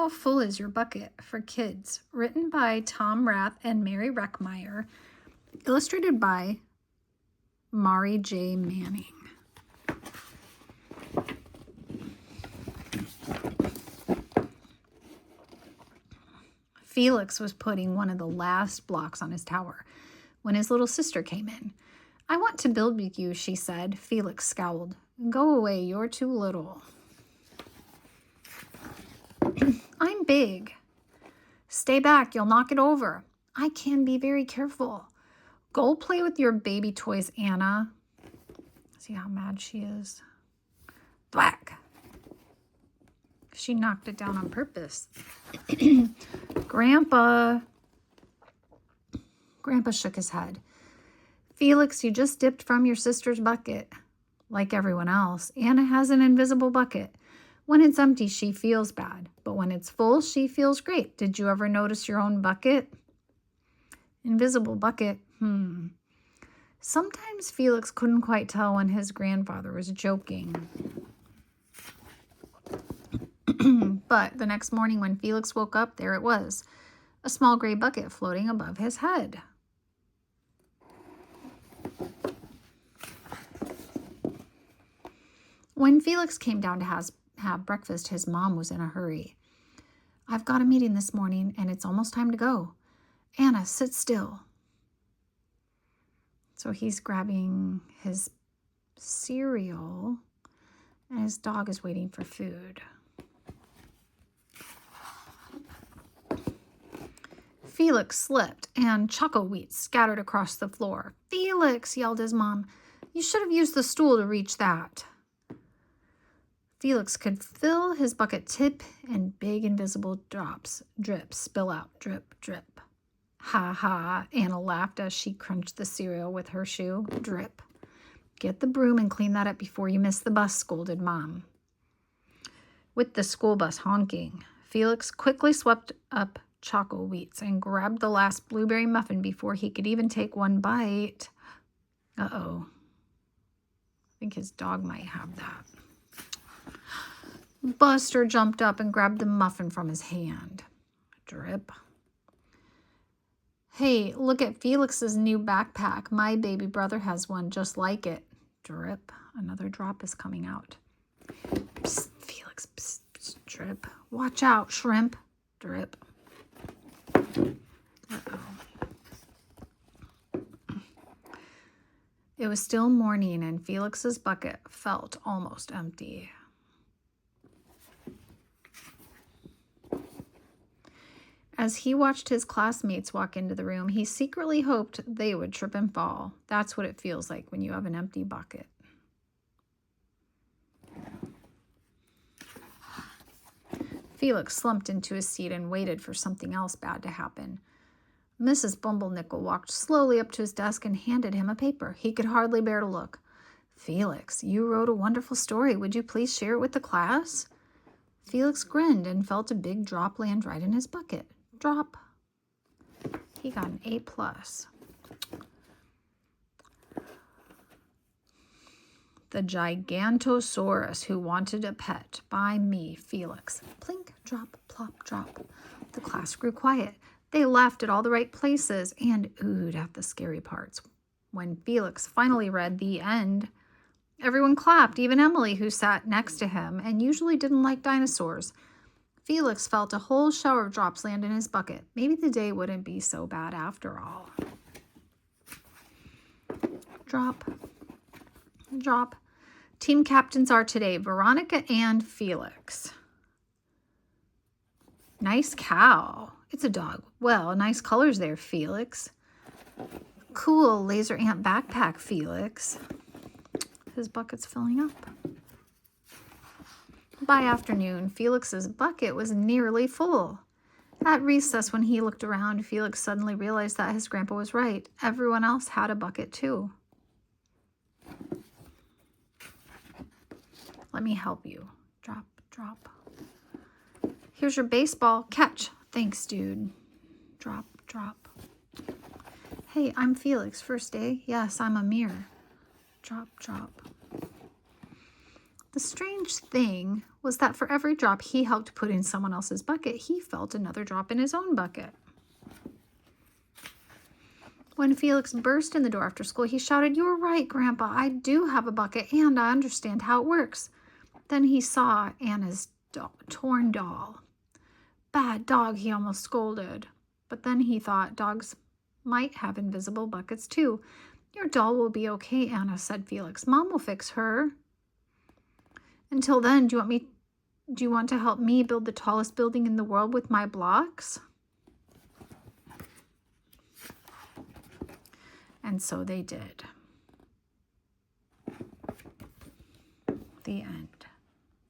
How Full Is Your Bucket for Kids? Written by Tom Rath and Mary Reckmeyer. Illustrated by Mari J. Manning. Felix was putting one of the last blocks on his tower when his little sister came in. "I want to build with you," she said. Felix scowled. "Go away, you're too little." "I'm big." "Stay back, you'll knock it over." "I can be very careful." "Go play with your baby toys, Anna." See how mad she is. Thwack. She knocked it down on purpose. Grandpa shook his head. "Felix, you just dipped from your sister's bucket." Like everyone else, Anna has an invisible bucket. When it's empty, she feels bad, but when it's full, she feels great. Did you ever notice your own bucket? Invisible bucket. Sometimes Felix couldn't quite tell when his grandfather was joking. But the next morning when Felix woke up, there it was, a small gray bucket floating above his head. When Felix came down to have breakfast, his mom was in a hurry. "I've got a meeting this morning, and it's almost time to go. Anna, sit still." So he's grabbing his cereal, and his dog is waiting for food. Felix slipped, and choco wheat scattered across the floor. "Felix," yelled his mom, "you should have used the stool to reach that." Felix could feel his bucket tip and big invisible drips spill out, drip, drip. "Ha ha," Anna laughed as she crunched the cereal with her shoe. "Drip. Get the broom and clean that up before you miss the bus," scolded Mom. With the school bus honking, Felix quickly swept up choco wheats and grabbed the last blueberry muffin before he could even take one bite. Uh-oh. I think his dog might have that. Buster jumped up and grabbed the muffin from his hand. Drip. "Hey, look at Felix's new backpack. My baby brother has one just like it." Drip. Another drop is coming out. "Psst, Felix, psst, psst, drip. Watch out, shrimp." Drip. Uh-oh. It was still morning, and Felix's bucket felt almost empty. As he watched his classmates walk into the room, he secretly hoped they would trip and fall. That's what it feels like when you have an empty bucket. Felix slumped into his seat and waited for something else bad to happen. Mrs. Bumblenickel walked slowly up to his desk and handed him a paper. He could hardly bear to look. "Felix, you wrote a wonderful story. Would you please share it with the class?" Felix grinned and felt a big drop land right in his bucket. Drop. He got an A+. "The Gigantosaurus Who Wanted a Pet" by me, Felix. Plink, drop, plop, drop. The class grew quiet. They laughed at all the right places and oohed at the scary parts. When Felix finally read the end, everyone clapped, even Emily, who sat next to him and usually didn't like dinosaurs. Felix felt a whole shower of drops land in his bucket. Maybe the day wouldn't be so bad after all. Drop. Drop. Team captains are today Veronica and Felix. "Nice cow." "It's a dog." "Well, nice colors there, Felix." "Cool laser ant backpack, Felix." His bucket's filling up. By afternoon, Felix's bucket was nearly full. At recess, when he looked around, Felix suddenly realized that his grandpa was right. Everyone else had a bucket too. "Let me help you." Drop, drop. "Here's your baseball. Catch." "Thanks, dude." Drop, drop. "Hey, I'm Felix. First day?" "Yes, I'm Amir." Drop, drop. The strange thing was that for every drop he helped put in someone else's bucket, he felt another drop in his own bucket. When Felix burst in the door after school, he shouted, "You were right, Grandpa. I do have a bucket, and I understand how it works." Then he saw Anna's torn doll. "Bad dog," he almost scolded. But then he thought dogs might have invisible buckets too. "Your doll will be okay, Anna," said Felix. "Mom will fix her. Until then, do you want to help me build the tallest building in the world with my blocks?" And so they did. The end.